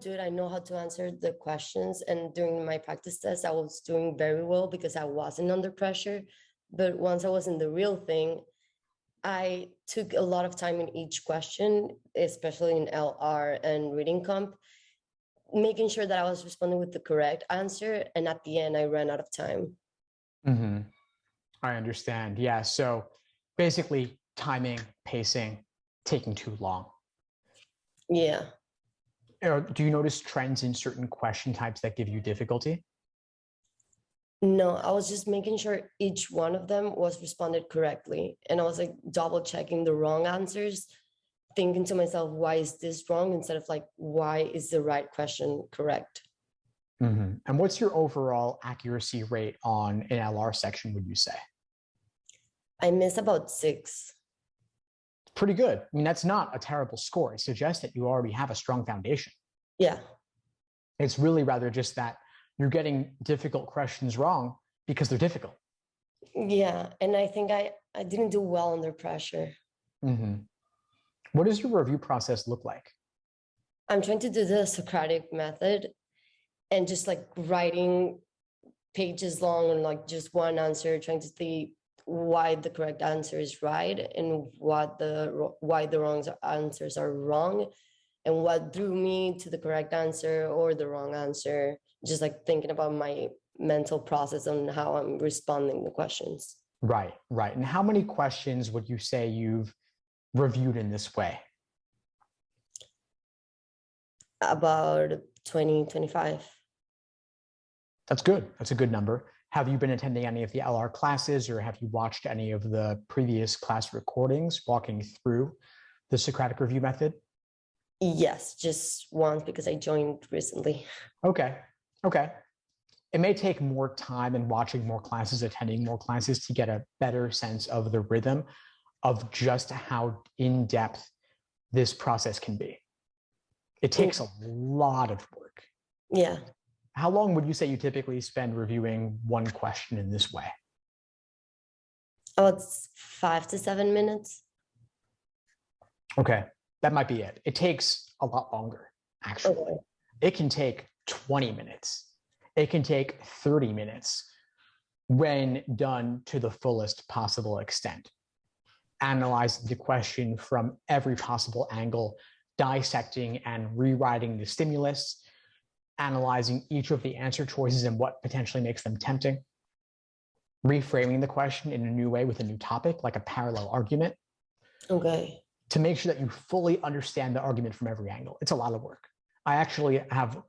do it, I know how to answer the questions. And during my practice test, I was doing very well because I wasn't under pressure. But once I was in the real thing, I took a lot of time in each question, especially in LR and reading comp, making sure that I was responding with the correct answer. And at the end, I ran out of time. Mm-hmm. I understand. Yeah. So basically timing, pacing, taking too long. Yeah. Do you notice trends in certain question types that give you difficulty? No, I was just making sure each one of them was responded correctly. And I was like double checking the wrong answers, thinking to myself, why is this wrong? Instead of like, why is the right question correct? Mm-hmm. And what's your overall accuracy rate on an LR section, would you say? I missed about 6. Pretty good. I mean, that's not a terrible score. It suggests that you already have a strong foundation. Yeah. It's really rather just that you're getting difficult questions wrong because they're difficult. Yeah. And I think I didn't do well under pressure. Mm-hmm. What does your review process look like? I'm trying to do the Socratic method and just like writing pages long and like just one answer, trying to see why the correct answer is right and why the wrong answers are wrong and what drew me to the correct answer or the wrong answer. Just like thinking about my mental process on how I'm responding to questions. Right. And how many questions would you say you've reviewed in this way? About 20, 25. That's good. That's a good number. Have you been attending any of the LR classes, or have you watched any of the previous class recordings walking through the Socratic review method? Yes, just once because I joined recently. Okay. It may take more time and watching more classes, attending more classes to get a better sense of the rhythm of just how in-depth this process can be. It takes a lot of work. Yeah. How long would you say you typically spend reviewing one question in this way? About 5 to 7 minutes. Okay, that might be it. It takes a lot longer, actually. Okay. It can take 20 minutes. It can take 30 minutes when done to the fullest possible extent. Analyze the question from every possible angle, dissecting and rewriting the stimulus, analyzing each of the answer choices and what potentially makes them tempting, reframing the question in a new way with a new topic, like a parallel argument. Okay. To make sure that you fully understand the argument from every angle. It's a lot of work. I actually have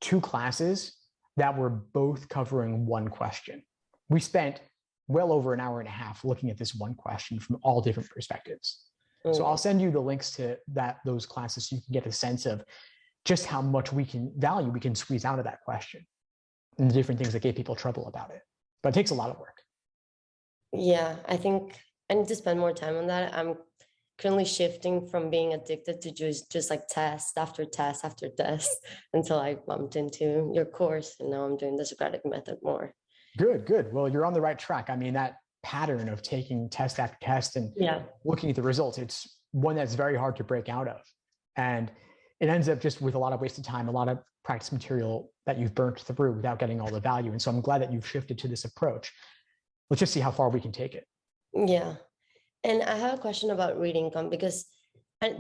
2 classes that were both covering one question. We spent well over an hour and a half looking at this one question from all different perspectives. So I'll send you the links to those classes so you can get a sense of just how much we can squeeze out of that question and the different things that gave people trouble about it. But it takes a lot of work. Yeah, I think I need to spend more time on that. I'm currently shifting from being addicted to just like test after test after test until I bumped into your course, and now I'm doing the Socratic method more. Good. Well, you're on the right track. I mean, that pattern of taking test after test and looking at the results, it's one that's very hard to break out of. And it ends up just with a lot of wasted time, a lot of practice material that you've burnt through without getting all the value. And so I'm glad that you've shifted to this approach. Let's just see how far we can take it. Yeah. And I have a question about reading comp, because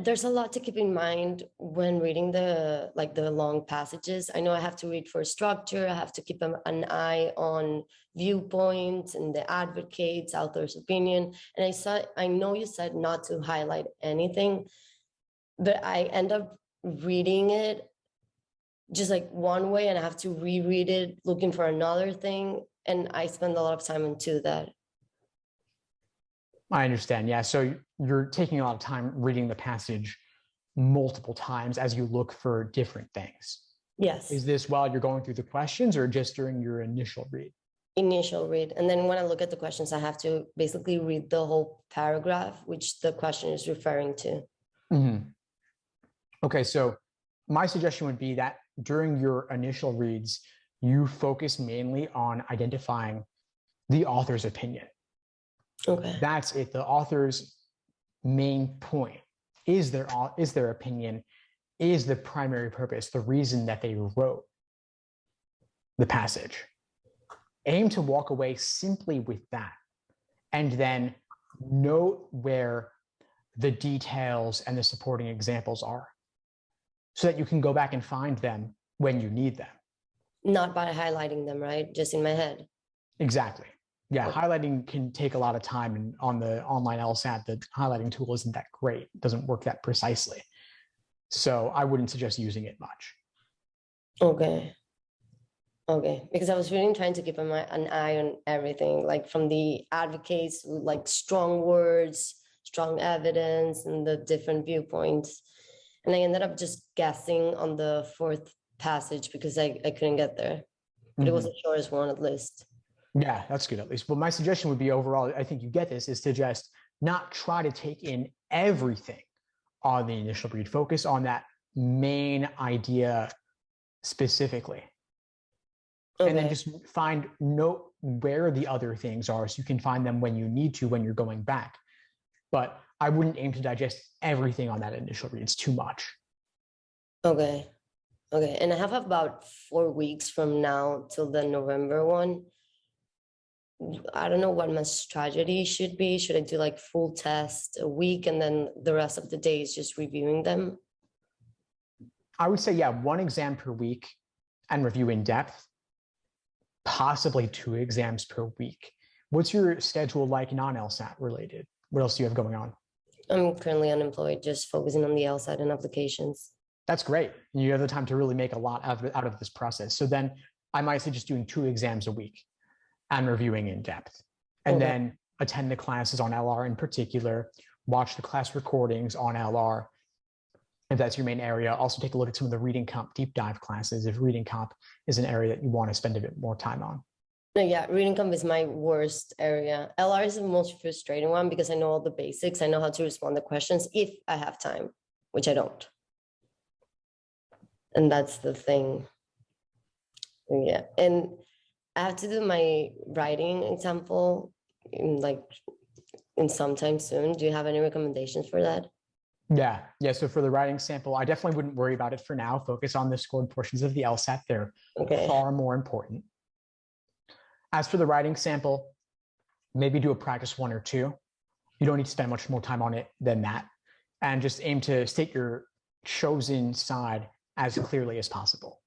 there's a lot to keep in mind when reading the long passages. I know I have to read for structure. I have to keep an eye on viewpoints and the advocates, author's opinion. And I know you said not to highlight anything, but I end up reading it just like one way and I have to reread it looking for another thing. And I spend a lot of time into that. I understand. Yeah. So you're taking a lot of time reading the passage multiple times as you look for different things. Yes. Is this while you're going through the questions or just during your initial read? Initial read. And then when I look at the questions, I have to basically read the whole paragraph, which the question is referring to. Mm-hmm. Okay. So my suggestion would be that during your initial reads, you focus mainly on identifying the author's opinion. Okay. That's it. The author's main point is their opinion is the primary purpose, the reason that they wrote the passage. Aim to walk away simply with that, and then note where the details and the supporting examples are, so that you can go back and find them when you need them. Not by highlighting them, right? Just in my head. Exactly. Yeah, highlighting can take a lot of time, and on the online LSAT, the highlighting tool isn't that great. It doesn't work that precisely. So I wouldn't suggest using it much. Okay. Okay, because I was really trying to keep an eye on everything, like from the advocates, like strong words, strong evidence, and the different viewpoints. And I ended up just guessing on the fourth passage because I couldn't get there. But it was the shortest one at least. Yeah, that's good at least. But my suggestion would be overall, I think you get this, is to just not try to take in everything on the initial read. Focus on that main idea specifically. And then just note where the other things are so you can find them when you need to, when you're going back. But I wouldn't aim to digest everything on that initial read. It's too much. Okay. Okay. And I have about 4 weeks from now till the November one. I don't know what my strategy should be. Should I do like full test a week and then the rest of the days just reviewing them? I would say, yeah, 1 exam per week and review in depth. Possibly 2 exams per week. What's your schedule like non-LSAT related? What else do you have going on? I'm currently unemployed, just focusing on the LSAT and applications. That's great. You have the time to really make a lot out of this process. So then I might say just doing 2 exams a week and reviewing in depth. And then attend the classes on LR in particular, watch the class recordings on LR, if that's your main area. Also take a look at some of the reading comp deep dive classes if reading comp is an area that you want to spend a bit more time on. No, yeah, reading comp is my worst area. LR is the most frustrating one because I know all the basics. I know how to respond to questions if I have time, which I don't. And that's the thing. Yeah. And I have to do my writing example in sometime soon. Do you have any recommendations for that? Yeah. So for the writing sample, I definitely wouldn't worry about it for now. Focus on the scored portions of the LSAT. They're far more important. As for the writing sample, maybe do a practice 1 or 2. You don't need to spend much more time on it than that. And just aim to state your chosen side as clearly as possible.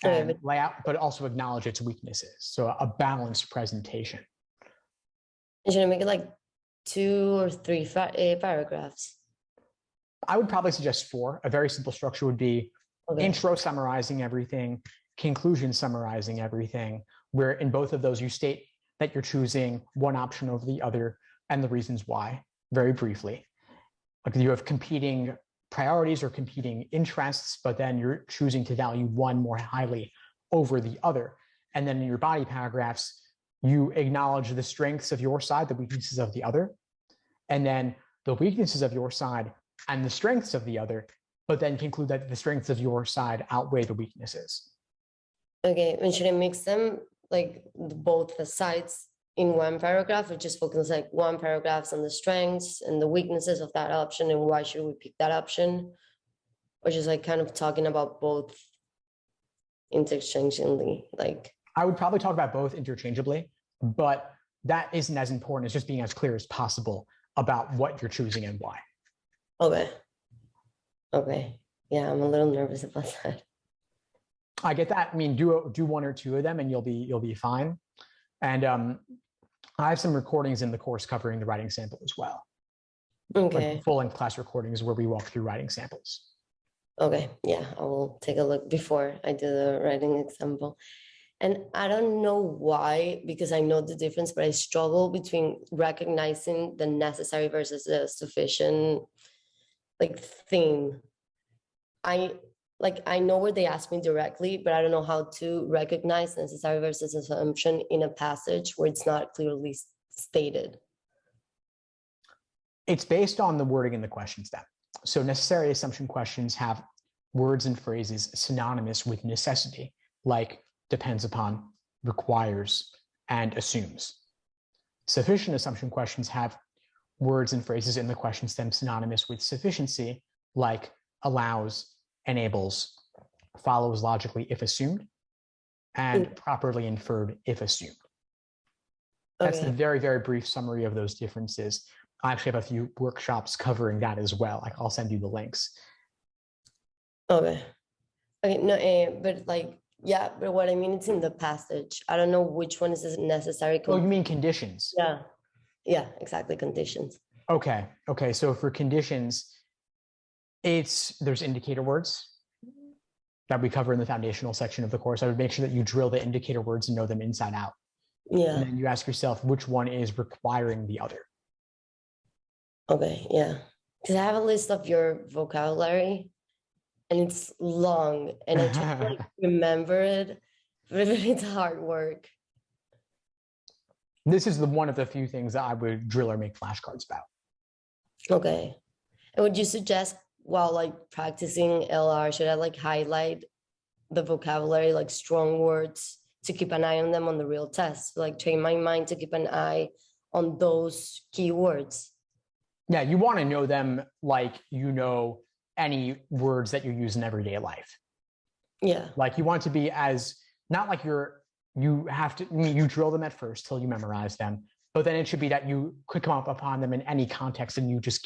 And lay out, but also acknowledge its weaknesses. So a balanced presentation. Should I make it like 2 or 3 paragraphs? I would probably suggest 4. A very simple structure would be intro summarizing everything, conclusion summarizing everything, where in both of those you state that you're choosing one option over the other and the reasons why, very briefly. Like you have competing priorities or competing interests, but then you're choosing to value one more highly over the other. And then in your body paragraphs, you acknowledge the strengths of your side, the weaknesses of the other, and then the weaknesses of your side and the strengths of the other, but then conclude that the strengths of your side outweigh the weaknesses. Okay, and should I mix them, like both the sides in one paragraph, or just focus like 1 paragraph on the strengths and the weaknesses of that option and why should we pick that option? Or just like kind of talking about both interchangeably? Like, I would probably talk about both interchangeably, but that isn't as important as just being as clear as possible about what you're choosing and why. Okay. Yeah, I'm a little nervous about that. I get that. I mean, do 1 or 2 of them and you'll be fine. And I have some recordings in the course covering the writing sample as well. Okay. Like full-length class recordings where we walk through writing samples. Okay. Yeah, I will take a look before I do the writing example. And I don't know why, because I know the difference, but I struggle between recognizing the necessary versus the sufficient theme. I know where they ask me directly, but I don't know how to recognize necessary versus assumption in a passage where it's not clearly stated. It's based on the wording in the question stem. So necessary assumption questions have words and phrases synonymous with necessity, like depends upon, requires, and assumes. Sufficient assumption questions have words and phrases in the question stem synonymous with sufficiency, like allows, enables follows logically if assumed and properly inferred if assumed. That's the very, very brief summary of those differences. I actually have a few workshops covering that as well. I'll send you the links. Okay. Okay, no, but like, yeah, but what I mean, it's in the passage. I don't know which one is necessary. Oh, you mean conditions? Yeah, exactly, conditions. Okay, so for conditions, there's indicator words that we cover in the foundational section of the course. I would make sure that you drill the indicator words and know them inside out. Yeah. And then you ask yourself which one is requiring the other. Okay, yeah. Because I have a list of your vocabulary and it's long and I try to like remember it, but it's hard work. This is one of the few things that I would drill or make flashcards about. Okay. And would you suggest while like practicing LR, should I like highlight the vocabulary, like strong words, to keep an eye on them on the real test? Like train my mind to keep an eye on those keywords. Yeah, you want to know them like you know any words that you use in everyday life. Yeah. Like you want to be not like you drill them at first till you memorize them, but then it should be that you could come up upon them in any context and you just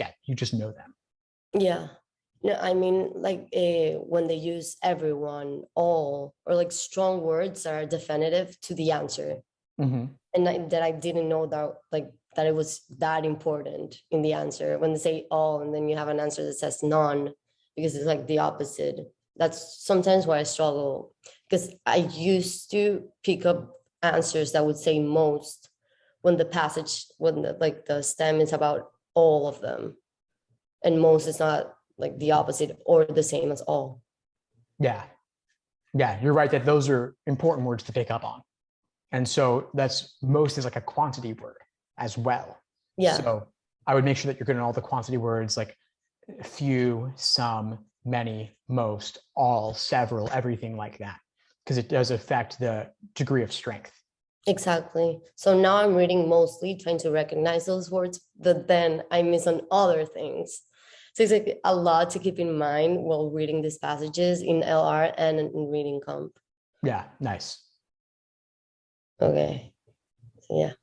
know them. Yeah. No, I mean like when they use everyone, all, or like strong words are definitive to the answer. Mm-hmm. And that I didn't know that it was that important in the answer. When they say all and then you have an answer that says none, because it's like the opposite. That's sometimes why I struggle, because I used to pick up answers that would say most when the stem is about all of them, and most is not like the opposite or the same as all. Yeah, you're right that those are important words to pick up on. And so most is like a quantity word as well. Yeah. So I would make sure that you're good in all the quantity words like few, some, many, most, all, several, everything like that, because it does affect the degree of strength. Exactly. So now I'm reading mostly trying to recognize those words, but then I miss on other things. So it's like a lot to keep in mind while reading these passages in LR and in reading comp. Yeah, nice. Okay. So yeah,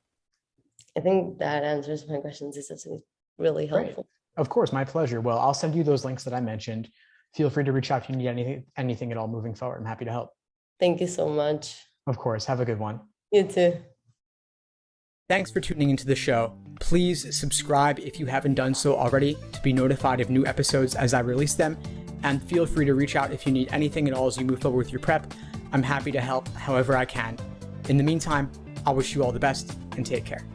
I think that answers my questions. This is really helpful. Great. Of course, my pleasure. Well, I'll send you those links that I mentioned. Feel free to reach out if you need anything at all moving forward. I'm happy to help. Thank you so much. Of course. Have a good one. You too. Thanks for tuning into the show. Please subscribe if you haven't done so already to be notified of new episodes as I release them. And feel free to reach out if you need anything at all as you move forward with your prep. I'm happy to help however I can. In the meantime, I wish you all the best and take care.